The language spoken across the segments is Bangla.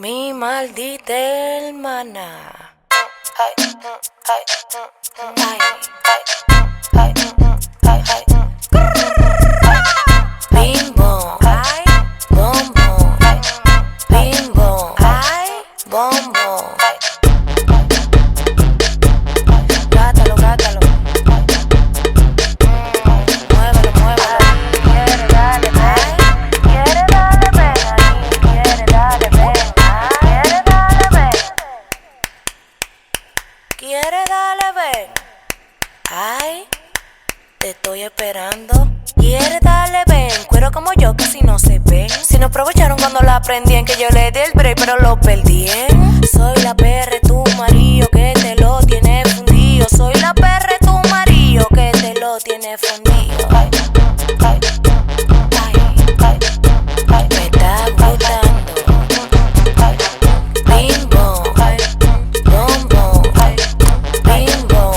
Mi maldita hermana. Ay, ay, ay, ay, ay, ay. Bim bom, ay, bom bom, bim bom, ay, bom bom. Gátalo, gátalo. Muévelo, muévelo. Quiere darle, ven. Quiere darle, ven. Quiere darle, ven. Quiere darle, ven. Quiere darle, ven. Ay, te estoy esperando. Quiere darle, ven. Cuero como yo, casi no se ven. Si no aprovecharon cuando la aprendían, que yo le di el break, pero lo perdí. Soy la perra, tu marido, que te lo tiene fundido. Soy la perra, tu marido, que te lo tiene fundido. Ay, ay, ay, ay, ay, me está gustando. Bim bom, bom bom, bim bom,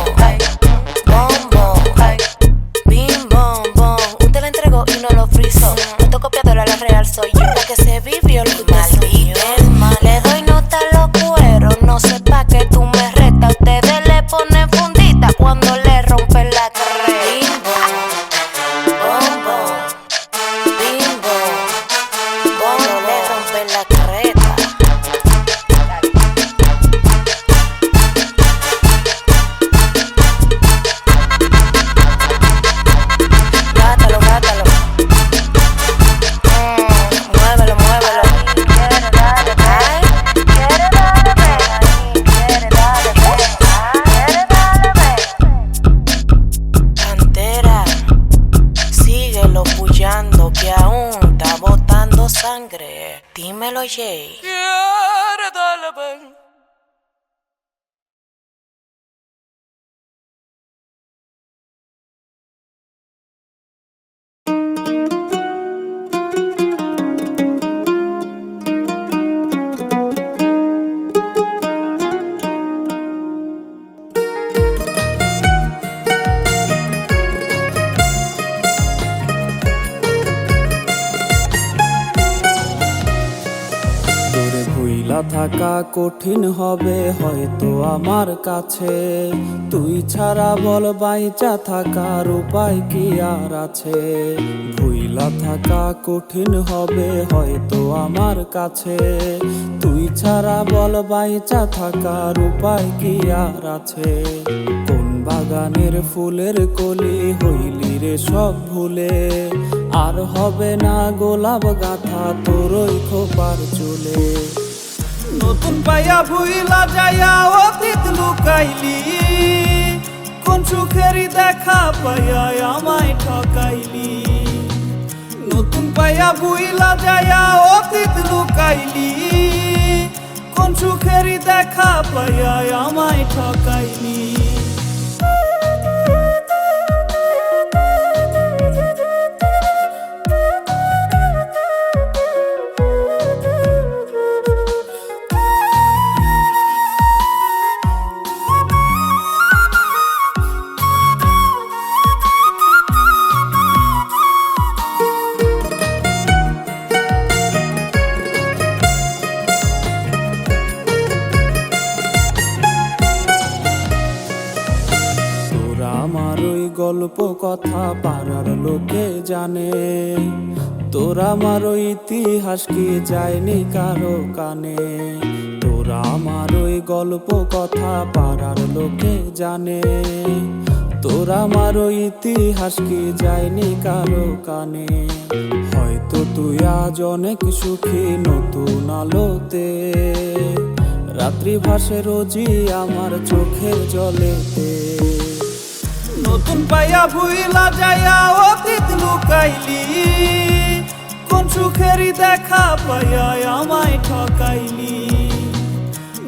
bom bom, bim bom bom. Usted la entregó y no lo frizó. Fotocopiadora la real soy yo, la que se vivió el maldito. Le doy nota a los cueros, no sé pa' que tú me retas. Ustedes le ponen fundita cuando le rompen la carrera. Bim bom, bom bom, bim bom, bom le rompen la carreta. Gátalo, gátalo. Muévelo, muévelo. Quiere darle, ven. Quiere darle, ven. Quiere darle, ven. Quiere darle, ven. Cantera, síguelo pullando que aún está botando sangre. Dímelo, Jay. Quiere darle, ven. তোরে ভুইলা থাকা কঠিন হবে হয়তো আমার কাছে, তুই ছাড়া বল বাইচা থাকার উপায় কি আর আছে। ভুইলা থাকা কঠিন হবে হয়তো আমার কাছে, তুই ছাড়া বল বাইচা থাকার উপায় কি আর আছে। কোন বাগানের ফুলের কলি হইলি রে সব ভুলে, আর হবে না গোলাপ গাঁথা তোর ওই খোপার চুলে। নতুন পাইয়া ভুইলা যাইয়া অতীত লুকাইলি, কোন সুখেরই দেখা পাইয়া আমায় ঠকাইলি। নতুন পাইয়া ভুইলা যাইয়া অতীত লুকাইলি, কোন সুখেরই দেখা পাইয়া আমায় ঠকাইলি। আমার ওই গল্প কথা পাড়ার লোকে জানে, তোরা আমার ওই ইতিহাস কি যায়নি কারো কানে। তোরা আমার ওই গল্প কথা পাড়ার লোকে জানে, তোরা আমার ওই ইতিহাস কি যায়নি কারো কানে। হয়তো তুই আজ অনেক সুখী নতুন আলোতে, রাত্রি ভাসে রোজই আমার চোখের জলেতে। নতুন পাইয়া ভুইলা যাইয়া অতীত লুকাইলি, কোন সুখেরই দেখা পাইয়া আমায় ঠকাইলি।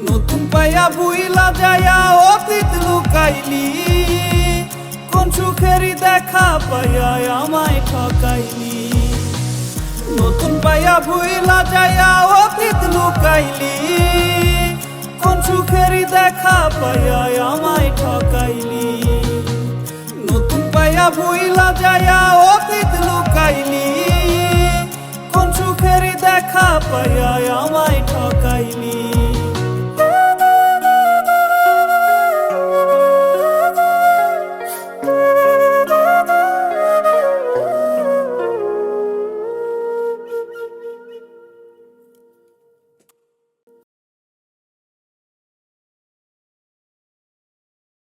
নতুন পাইয়া ভুইলা যাইয়া অতীত লুকাইলি, কোন সুখেরই দেখা পাইয়া আমায় ঠকাইলি। নতুন পাইয়া ভুইলা যাইয়া অতীত লুকাইলি, কোন সুখেরই দেখা পাইয়া আমায় ঠকাইলি। নতুন পাইয়া ভুইলা যাইয়া অতীত লুকাইলি, কোন সুখেরই দেখা পাইয়া আমায় ঠকাইলি। পাইনি